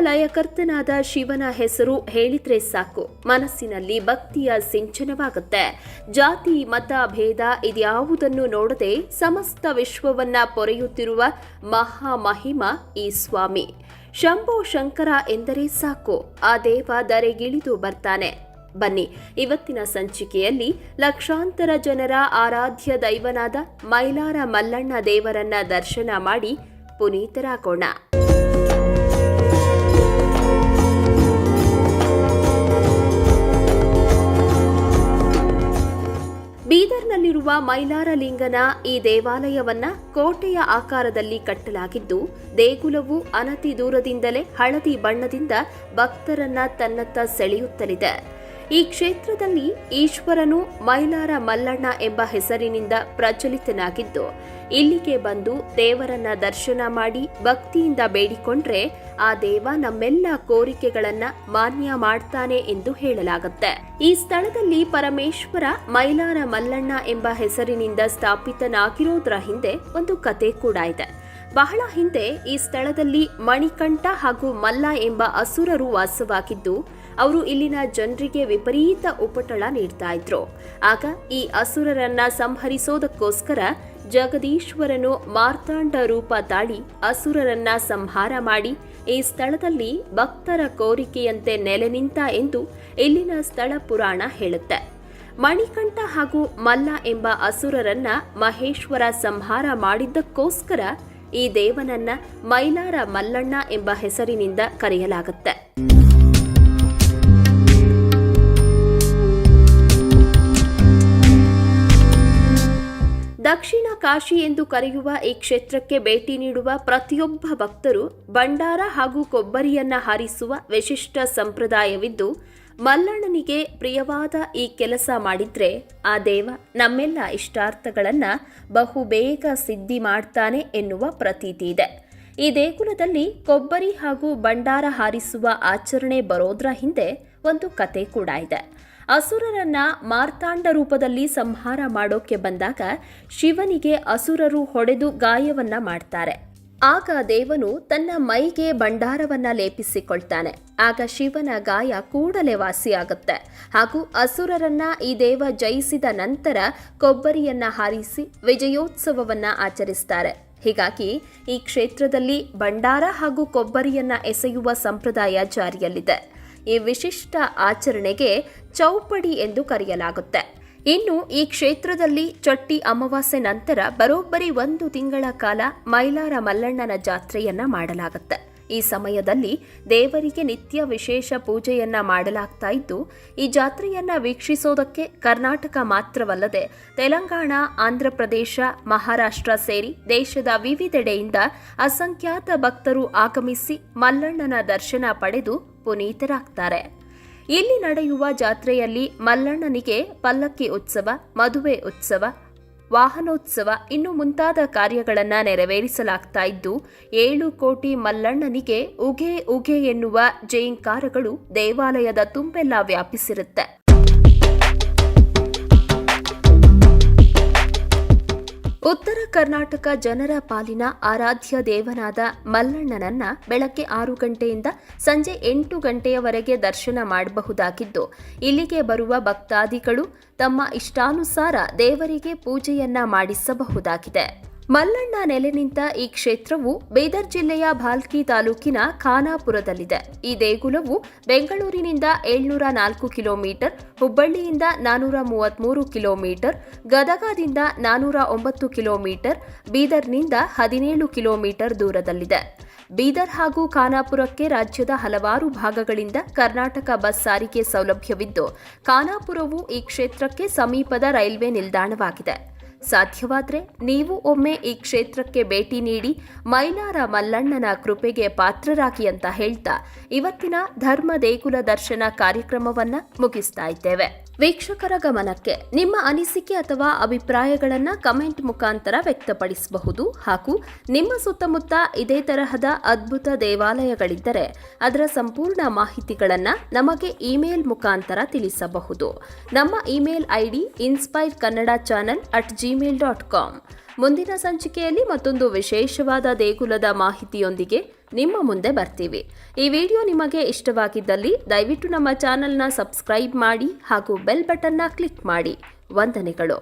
ಲಯಕರ್ತನಾದ ಶಿವನ ಹೆಸರು ಹೇಳಿದ್ರೆ ಸಾಕು, ಮನಸ್ಸಿನಲ್ಲಿ ಭಕ್ತಿಯ ಸಿಂಚನವಾಗುತ್ತೆ. ಜಾತಿ ಮತ ಭೇದ ಇದ್ಯಾವುದನ್ನು ನೋಡದೆ ಸಮಸ್ತ ವಿಶ್ವವನ್ನ ಪೊರೆಯುತ್ತಿರುವ ಮಹಾಮಹಿಮ ಈ ಸ್ವಾಮಿ. ಶಂಭೋ ಶಂಕರ ಎಂದರೆ ಸಾಕು, ಆ ದೇವ ಧರೆಗಿಳಿದು ಬರ್ತಾನೆ. ಬನ್ನಿ, ಇವತ್ತಿನ ಸಂಚಿಕೆಯಲ್ಲಿ ಲಕ್ಷಾಂತರ ಜನರ ಆರಾಧ್ಯ ದೈವನಾದ ಮೈಲಾರ ಮಲ್ಲಣ್ಣ ದೇವರನ್ನ ದರ್ಶನ ಮಾಡಿ ಪುನೀತರಾಗೋಣ. ಬೀದರ್ನಲ್ಲಿರುವ ಮೈಲಾರಲಿಂಗನ ಈ ದೇವಾಲಯವನ್ನ ಕೋಟೆಯ ಆಕಾರದಲ್ಲಿ ಕಟ್ಟಲಾಗಿದ್ದು, ದೇಗುಲವು ಅನತಿ ದೂರದಿಂದಲೇ ಹಳದಿ ಬಣ್ಣದಿಂದ ಭಕ್ತರನ್ನ ತನ್ನತ್ತ ಸೆಳೆಯುತ್ತಲಿದೆ. ಈ ಕ್ಷೇತ್ರದಲ್ಲಿ ಈಶ್ವರನು ಮೈಲಾರ ಮಲ್ಲಣ್ಣ ಎಂಬ ಹೆಸರಿನಿಂದ ಪ್ರಚಲಿತನಾಗಿದ್ದು, ಇಲ್ಲಿಗೆ ಬಂದು ದೇವರನ್ನ ದರ್ಶನ ಮಾಡಿ ಭಕ್ತಿಯಿಂದ ಬೇಡಿಕೊಂಡ್ರೆ ಆ ದೇವ ನಮ್ಮೆಲ್ಲ ಕೋರಿಕೆಗಳನ್ನ ಮಾನ್ಯ ಮಾಡ್ತಾನೆ ಎಂದು ಹೇಳಲಾಗುತ್ತೆ. ಈ ಸ್ಥಳದಲ್ಲಿ ಪರಮೇಶ್ವರ ಮೈಲಾರ ಮಲ್ಲಣ್ಣ ಎಂಬ ಹೆಸರಿನಿಂದ ಸ್ಥಾಪಿತನಾಗಿರೋದ್ರ ಹಿಂದೆ ಒಂದು ಕತೆ ಕೂಡ ಇದೆ. ಬಹಳ ಹಿಂದೆ ಈ ಸ್ಥಳದಲ್ಲಿ ಮಣಿಕಂಠ ಹಾಗೂ ಮಲ್ಲ ಎಂಬ ಅಸುರರು ವಾಸವಾಗಿದ್ದು, ಅವರು ಇಲ್ಲಿನ ಜನರಿಗೆ ವಿಪರೀತ ಉಪಟಳ ನೀಡ್ತಾ ಇದ್ರು. ಆಗ ಈ ಅಸುರರನ್ನ ಸಂಹರಿಸೋದಕ್ಕೋಸ್ಕರ ಜಗದೀಶ್ವರನು ಮಾರ್ತಾಂಡ ರೂಪ ತಾಳಿ ಅಸುರರನ್ನ ಸಂಹಾರ ಮಾಡಿ ಈ ಸ್ಥಳದಲ್ಲಿ ಭಕ್ತರ ಕೋರಿಕೆಯಂತೆ ನೆಲೆ ನಿಂತ ಎಂದು ಇಲ್ಲಿನ ಸ್ಥಳ ಪುರಾಣ ಹೇಳುತ್ತೆ. ಮಣಿಕಂಠ ಹಾಗೂ ಮಲ್ಲ ಎಂಬ ಅಸುರರನ್ನ ಮಹೇಶ್ವರ ಸಂಹಾರ ಮಾಡಿದ್ದಕ್ಕೋಸ್ಕರ ಈ ದೇವನನ್ನ ಮೈಲಾರ ಮಲ್ಲಣ್ಣ ಎಂಬ ಹೆಸರಿನಿಂದ ಕರೆಯಲಾಗುತ್ತೆ. ದಕ್ಷಿಣ ಕಾಶಿ ಎಂದು ಕರೆಯುವ ಈ ಕ್ಷೇತ್ರಕ್ಕೆ ಭೇಟಿ ನೀಡುವ ಪ್ರತಿಯೊಬ್ಬ ಭಕ್ತರು ಭಂಡಾರ ಹಾಗೂ ಕೊಬ್ಬರಿಯನ್ನ ಹಾರಿಸುವ ವಿಶಿಷ್ಟ ಸಂಪ್ರದಾಯವಿದ್ದು, ಮಲ್ಲಣ್ಣನಿಗೆ ಪ್ರಿಯವಾದ ಈ ಕೆಲಸ ಮಾಡಿದ್ರೆ ಆ ದೇವ ನಮ್ಮೆಲ್ಲ ಇಷ್ಟಾರ್ಥಗಳನ್ನ ಬಹುಬೇಗ ಸಿದ್ಧಿ ಮಾಡ್ತಾನೆ ಎನ್ನುವ ಪ್ರತೀತಿ ಇದೆ. ಈ ದೇಗುಲದಲ್ಲಿ ಕೊಬ್ಬರಿ ಹಾಗೂ ಭಂಡಾರ ಹಾರಿಸುವ ಆಚರಣೆ ಬರೋದ್ರ ಹಿಂದೆ ಒಂದು ಕತೆ ಕೂಡ ಇದೆ. ಅಸುರರನ್ನ ಮಾರ್ತಾಂಡ ರೂಪದಲ್ಲಿ ಸಂಹಾರ ಮಾಡೋಕೆ ಬಂದಾಗ ಶಿವನಿಗೆ ಅಸುರರು ಹೊಡೆದು ಗಾಯವನ್ನ ಮಾಡ್ತಾರೆ. ಆಗ ದೇವನು ತನ್ನ ಮೈಗೆ ಭಂಡಾರವನ್ನ ಲೇಪಿಸಿಕೊಳ್ತಾನೆ. ಆಗ ಶಿವನ ಗಾಯ ಕೂಡಲೇ ವಾಸಿಯಾಗುತ್ತೆ ಹಾಗೂ ಅಸುರರನ್ನ ಈ ದೇವ ಜಯಿಸಿದ ನಂತರ ಕೊಬ್ಬರಿಯನ್ನ ಹಾರಿಸಿ ವಿಜಯೋತ್ಸವವನ್ನ ಆಚರಿಸ್ತಾರೆ. ಹೀಗಾಗಿ ಈ ಕ್ಷೇತ್ರದಲ್ಲಿ ಭಂಡಾರ ಹಾಗೂ ಕೊಬ್ಬರಿಯನ್ನ ಎಸೆಯುವ ಸಂಪ್ರದಾಯ ಜಾರಿಯಲ್ಲಿದೆ. ಈ ವಿಶಿಷ್ಟ ಆಚರಣೆಗೆ ಚೌಪಡಿ ಎಂದು ಕರೆಯಲಾಗುತ್ತೆ. ಇನ್ನು ಈ ಕ್ಷೇತ್ರದಲ್ಲಿ ಚೊಟ್ಟಿ ಅಮಾವಾಸ್ಯೆ ನಂತರ ಬರೋಬ್ಬರಿ 1 ತಿಂಗಳ ಕಾಲ ಮೈಲಾರ ಮಲ್ಲಣ್ಣನ ಜಾತ್ರೆಯನ್ನ ಮಾಡಲಾಗುತ್ತೆ. ಈ ಸಮಯದಲ್ಲಿ ದೇವರಿಗೆ ನಿತ್ಯ ವಿಶೇಷ ಪೂಜೆಯನ್ನ ಮಾಡಲಾಗ್ತಾ ಇದ್ದು, ಈ ಜಾತ್ರೆಯನ್ನ ವೀಕ್ಷಿಸೋದಕ್ಕೆ ಕರ್ನಾಟಕ ಮಾತ್ರವಲ್ಲದೆ ತೆಲಂಗಾಣ, ಆಂಧ್ರಪ್ರದೇಶ, ಮಹಾರಾಷ್ಟ್ರ ಸೇರಿ ದೇಶದ ವಿವಿಧೆಡೆಯಿಂದ ಅಸಂಖ್ಯಾತ ಭಕ್ತರು ಆಗಮಿಸಿ ಮಲ್ಲಣ್ಣನ ದರ್ಶನ ಪಡೆದು ಪುನೀತರಾಗ್ತಾರೆ. ಇಲ್ಲಿ ನಡೆಯುವ ಜಾತ್ರೆಯಲ್ಲಿ ಮಲ್ಲಣ್ಣನಿಗೆ ಪಲ್ಲಕ್ಕಿ ಉತ್ಸವ, ಮದುವೆ ಉತ್ಸವ, ವಾಹನೋತ್ಸವ ಇನ್ನು ಮುಂತಾದ ಕಾರ್ಯಗಳನ್ನು ನೆರವೇರಿಸಲಾಗ್ತಾ ಇದ್ದು, 7 ಕೋಟಿ ಮಲ್ಲಣ್ಣನಿಗೆ ಉಗೆ ಉಗೆ ಎನ್ನುವ ಜೈಂಕಾರಗಳು ದೇವಾಲಯದ ತುಂಬೆಲ್ಲ ವ್ಯಾಪಿಸಿರುತ್ತೆ. ಉತ್ತರ ಕರ್ನಾಟಕ ಜನರ ಪಾಲಿನ ಆರಾಧ್ಯ ದೇವನಾದ ಮಲ್ಲಣ್ಣನನ್ನ ಬೆಳಗ್ಗೆ 6 ಗಂಟೆಯಿಂದ ಸಂಜೆ 8 ಗಂಟೆಯವರೆಗೆ ದರ್ಶನ ಮಾಡಬಹುದಾಗಿದ್ದು, ಇಲ್ಲಿಗೆ ಬರುವ ಭಕ್ತಾದಿಗಳು ತಮ್ಮ ಇಷ್ಟಾನುಸಾರ ದೇವರಿಗೆ ಪೂಜೆಯನ್ನ ಮಾಡಿಸಬಹುದಾಗಿದೆ. ಮಲ್ಲಣ್ಣ ನೆಲೆ ನಿಂತ ಈ ಕ್ಷೇತ್ರವು ಬೀದರ್ ಜಿಲ್ಲೆಯ ಭಾಲ್ಕಿ ತಾಲೂಕಿನ ಖಾನಾಪುರದಲ್ಲಿದೆ. ಈ ದೇಗುಲವು ಬೆಂಗಳೂರಿನಿಂದ 704 ಕಿಲೋಮೀಟರ್, ಹುಬ್ಬಳ್ಳಿಯಿಂದ 433 ಕಿಲೋಮೀಟರ್, ಗದಗದಿಂದ 409 ಕಿಲೋಮೀಟರ್, ಬೀದರ್ನಿಂದ 17 ಕಿಲೋಮೀಟರ್ ದೂರದಲ್ಲಿದೆ. ಬೀದರ್ ಹಾಗೂ ಖಾನಾಪುರಕ್ಕೆ ರಾಜ್ಯದ ಹಲವಾರು ಭಾಗಗಳಿಂದ ಕರ್ನಾಟಕ ಬಸ್ ಸಾರಿಗೆ ಸೌಲಭ್ಯವಿದ್ದು, ಖಾನಾಪುರವು ಈ ಕ್ಷೇತ್ರಕ್ಕೆ ಸಮೀಪದ ರೈಲ್ವೆ ನಿಲ್ದಾಣವಾಗಿದೆ. ಸಾಧ್ಯವಾದರೆ ನೀವು ಒಮ್ಮೆ ಈ ಕ್ಷೇತ್ರಕ್ಕೆ ಭೇಟಿ ನೀಡಿ ಮೈಲಾರ ಮಲ್ಲಣ್ಣನ ಕೃಪೆಗೆ ಪಾತ್ರರಾಗಿ ಅಂತ ಹೇಳ್ತಾ ಇವತ್ತಿನ ಧರ್ಮ ದೇಗುಲ ದರ್ಶನ ಕಾರ್ಯಕ್ರಮವನ್ನ ಮುಗಿಸ್ತಾ ಇದ್ದೇವೆ. ವೀಕ್ಷಕರ ಗಮನಕ್ಕೆ ನಿಮ್ಮ ಅನಿಸಿಕೆ ಅಥವಾ ಅಭಿಪ್ರಾಯಗಳನ್ನು ಕಮೆಂಟ್ ಮುಖಾಂತರ ವ್ಯಕ್ತಪಡಿಸಬಹುದು. ಹಾಗೂ ನಿಮ್ಮ ಸುತ್ತಮುತ್ತ ಇದೇ ತರಹದ ಅದ್ಭುತ ದೇವಾಲಯಗಳಿದ್ದರೆ ಅದರ ಸಂಪೂರ್ಣ ಮಾಹಿತಿಗಳನ್ನು ನಮಗೆ ಇಮೇಲ್ ಮುಖಾಂತರ ತಿಳಿಸಬಹುದು. ನಮ್ಮ ಇಮೇಲ್ ID inspireKannada channel@gmail.com. ಮುಂದಿನ ಸಂಚಿಕೆಯಲ್ಲಿ ಮತ್ತೊಂದು ವಿಶೇಷವಾದ ದೇಗುಲದ ಮಾಹಿತಿಯೊಂದಿಗೆ ನಿಮ್ಮ ಮುಂದೆ ಬರ್ತೀವಿ. ಈ ವಿಡಿಯೋ ನಿಮಗೆ ಇಷ್ಟವಾಗಿದ್ದಲ್ಲಿ ದಯವಿಟ್ಟು ನಮ್ಮ ಚಾನೆಲ್ನ ಸಬ್ಸ್ಕ್ರೈಬ್ ಮಾಡಿ ಹಾಗೂ ಬೆಲ್ ಬಟನ್ನ ಕ್ಲಿಕ್ ಮಾಡಿ. ವಂದನೆಗಳು.